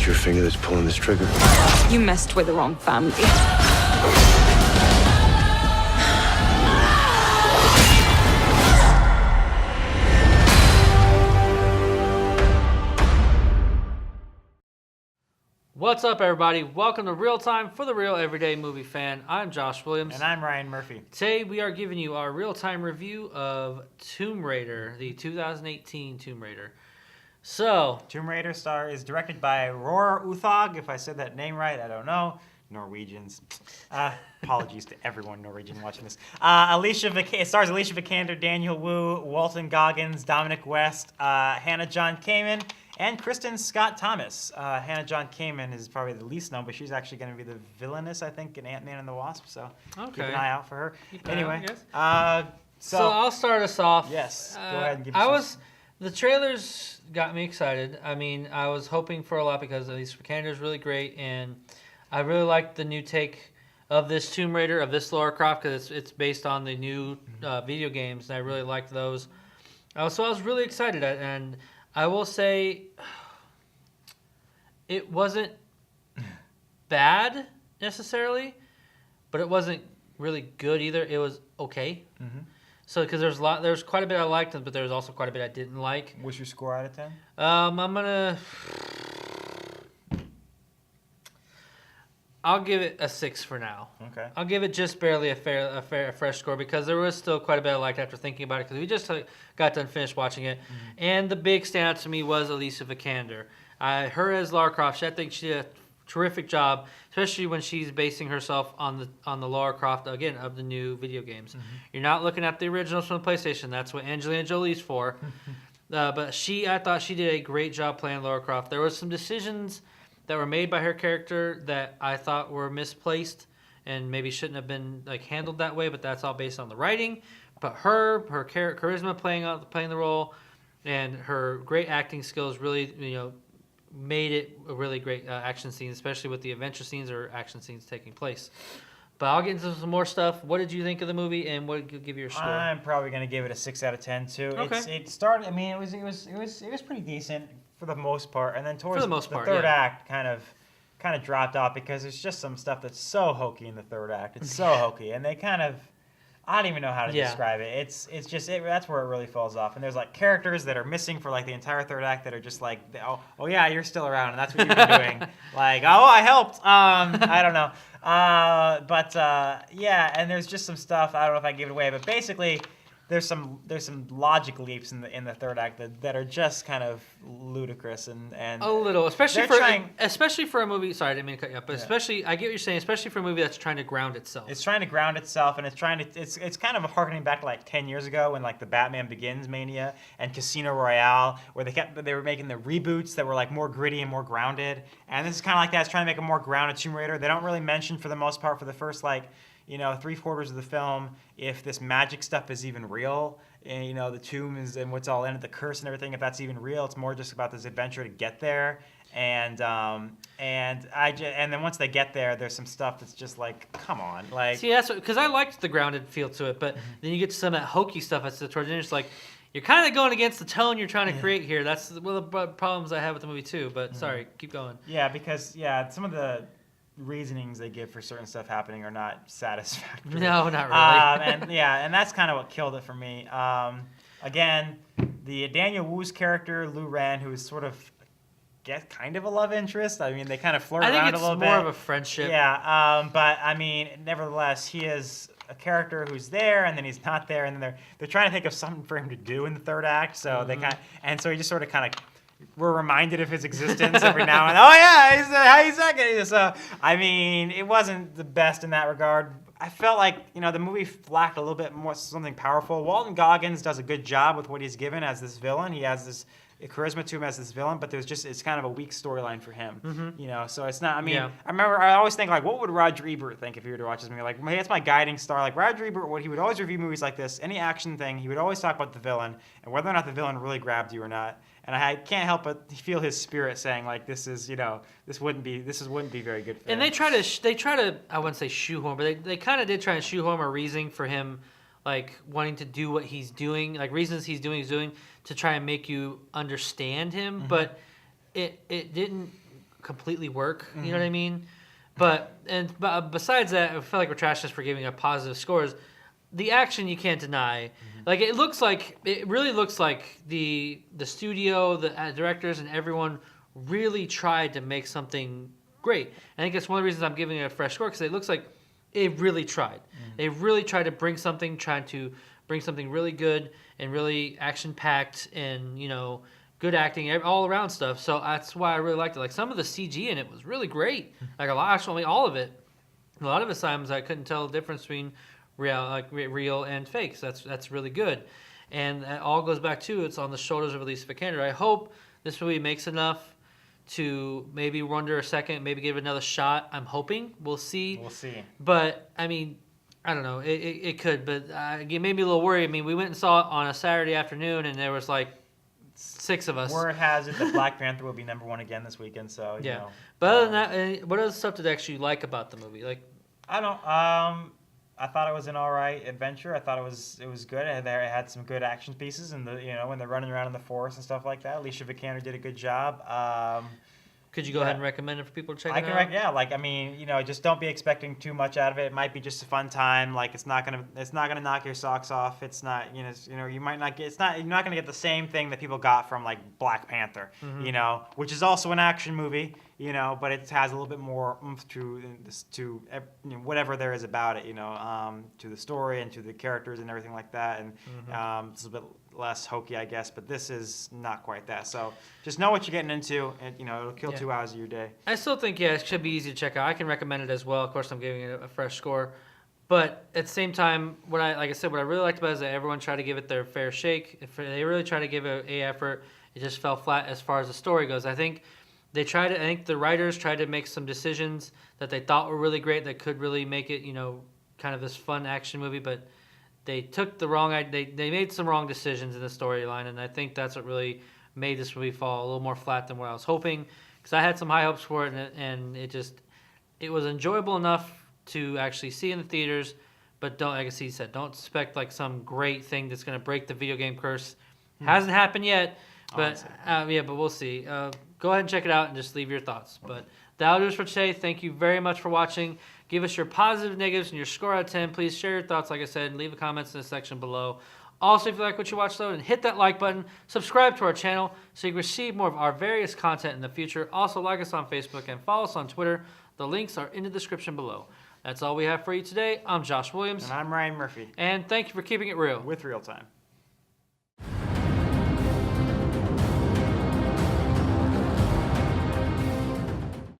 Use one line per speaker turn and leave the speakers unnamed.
It's your finger that's pulling this trigger.
You messed with the wrong family.
What's up, everybody? Welcome to Real Time for the Real Everyday Movie Fan. I'm Josh Williams.
And I'm Ryan Murphy.
Today, we are giving you our real-time review of Tomb Raider, the 2018 Tomb Raider. So,
Tomb Raider star is directed by Roar Uthog. If I said that name right, I don't know. Norwegians. Apologies to everyone Norwegian watching this. It stars Alicia Vikander, Daniel Wu, Walton Goggins, Dominic West, Hannah John Kamen, and Kristen Scott Thomas. Hannah John Kamen is probably the least known, but she's actually going to be the villainess, I think, in Ant-Man and the Wasp. So keep an eye out for her. Anyway,
so I'll start us off.
Yes, go ahead and give us
The trailers got me excited. I mean, I was hoping for a lot because Alicia Vikander is really great, and I really liked the new take of this Tomb Raider, of this Lara Croft, because it's based on the new video games, and I really liked those. So I was really excited, and I will say it wasn't bad necessarily, but it wasn't really good either. It was okay. Mm-hmm. So because there's quite a bit I liked, but there was also quite a bit I didn't like.
What's your score out of 10?
I'll give it a 6 for now.
Okay.
I'll give it just barely a fresh score because there was still quite a bit I liked after thinking about it because we just got done finished watching it. Mm-hmm. And the big standout to me was Alicia Vikander. Her as Lara Croft, I think she did a terrific job, especially when she's basing herself on the Lara Croft, again, of the new video games. Mm-hmm. You're not looking at the originals from the PlayStation. That's what Angelina Jolie's for. But I thought she did a great job playing Lara Croft. There was some decisions that were made by her character that I thought were misplaced and maybe shouldn't have been handled that way, but that's all based on the writing. But her charisma playing the role and her great acting skills really, made it a really great action scene, especially with the adventure scenes or action scenes taking place. But I'll get into some more stuff. What did you think of the movie, and what did you give your score?
I'm probably going to give it a 6 out of 10 too.
Okay.
It started. I mean, it was pretty decent for the most part, and then towards the third act, kind of dropped off because there's just some stuff that's so hokey in the third act. It's so hokey, and they kind of. I don't even know how to describe it. It's just that's where it really falls off. And there's characters that are missing for the entire third act that are just oh yeah, you're still around, and that's what you've been doing. Oh, I helped. I don't know. Yeah, and there's just some stuff. I don't know if I give it away, but basically, there's some logic leaps in the third act that are just kind of ludicrous and
a little, especially for a movie. Sorry, I didn't mean to cut you up, but especially I get what you're saying. Especially for a movie that's trying to ground itself.
It's trying to ground itself, and it's kind of harkening back to 10 years ago when the Batman Begins mania and Casino Royale, where they were making the reboots that were more gritty and more grounded. And this is kind of like that. It's trying to make a more grounded Tomb Raider. They don't really mention for the most part for the first 3/4 of the film if this magic stuff is even real, and the tomb is and what's all in it, the curse and everything, if that's even real. It's more just about this adventure to get there, and then once they get there, there's some stuff that's just come on,
see, that's because I liked the grounded feel to it, but then you get to some of that hokey stuff that's towards the end. It's you're kind of going against the tone you're trying to create here. That's one of the problems I have with the movie too. But sorry, keep going.
Yeah, because some of the reasonings they give for certain stuff happening are not satisfactory.
No, not really.
And that's kind of what killed it for me. Again, the Daniel Wu's character, Lu Ren, who is sort of kind of a love interest. I mean, they kind of flirt around a little bit.
I think it's more of a friendship.
Yeah, but I mean, nevertheless, he is a character who's there, and then he's not there, and then they're trying to think of something for him to do in the third act. So so he just sort of we're reminded of his existence every now and then. Oh yeah, he's second. So I mean, it wasn't the best in that regard. I felt the movie lacked a little bit more something powerful. Walton Goggins does a good job with what he's given as this villain. He has this charisma to him as this villain, but it's kind of a weak storyline for him. Mm-hmm. So it's not. I mean, I always think what would Roger Ebert think if he were to watch this movie? Hey, that's my guiding star. Roger Ebert, he would always review movies like this, any action thing, he would always talk about the villain and whether or not the villain really grabbed you or not. And I can't help but feel his spirit saying this is this wouldn't be very good for him.
And they try to I wouldn't say shoehorn, but they kind of did try to shoehorn a reasoning for him wanting to do what he's doing, reasons he's doing to try and make you understand him, but it didn't completely work. You know what I mean? But besides that, I feel like we're trash just for giving up positive scores. The action you can't deny. Like it really looks like the studio, the directors, and everyone really tried to make something great. I think it's one of the reasons I'm giving it a fresh score because it looks like it really tried. They really tried to trying to bring something really good and really action packed and good acting, all around stuff. So that's why I really liked it. Like some of the CG in it was really great. Like actually all of it. A lot of the times I couldn't tell the difference between real and fake. So that's really good. And that all goes back to it's on the shoulders of Alicia Vikander. I hope this movie makes enough to maybe wonder a second, maybe give it another shot. I'm hoping. We'll see.
We'll see.
But I mean, I don't know. It could, but it made me a little worried. I mean, we went and saw it on a Saturday afternoon, and there was like 6 of us.
Word has it that Black Panther will be #1 again this weekend. So you know.
But other than that, what other stuff did you actually like about the movie? Like,
I don't. I thought it was an all right adventure. I thought it was good. It had some good action pieces, and when they're running around in the forest and stuff like that. Alicia Vikander did a good job.
Could you go ahead and recommend it for people to check it out?
Yeah. Like I mean, just don't be expecting too much out of it. It might be just a fun time. Like it's not gonna knock your socks off. It's not. You might not get. You're not gonna get the same thing that people got from like Black Panther. Which is also an action movie. But it has a little bit more oomph to whatever there is about it. To the story and to the characters and everything like that. And it's a bit less hokey, I guess, but this is not quite that. So just know what you're getting into, and it'll kill 2 hours of your day.
I still think it should be easy to check out. I can recommend it as well. Of course, I'm giving it a fresh score, but at the same time, what I really liked about it is that everyone tried to give it their fair shake. If they really tried to give it a effort, it just fell flat as far as the story goes. I think I think the writers tried to make some decisions that they thought were really great that could really make it, kind of this fun action movie, but they took they made some wrong decisions in the storyline, and I think that's what really made this movie fall a little more flat than what I was hoping, because I had some high hopes for it, and it was enjoyable enough to actually see in the theaters, but like he said, don't expect like some great thing that's going to break the video game curse. Hasn't happened yet, but but we'll see. Go ahead and check it out and just leave your thoughts. But that'll do it for today. Thank you very much for watching. Give us your positive, negatives, and your score out of 10. Please share your thoughts, like I said, and leave the comments in the section below. Also, if you like what you watched, though, and hit that like button, subscribe to our channel so you can receive more of our various content in the future. Also, like us on Facebook and follow us on Twitter. The links are in the description below. That's all we have for you today. I'm Josh Williams.
And I'm Ryan Murphy.
And thank you for keeping it real
with ReelTime.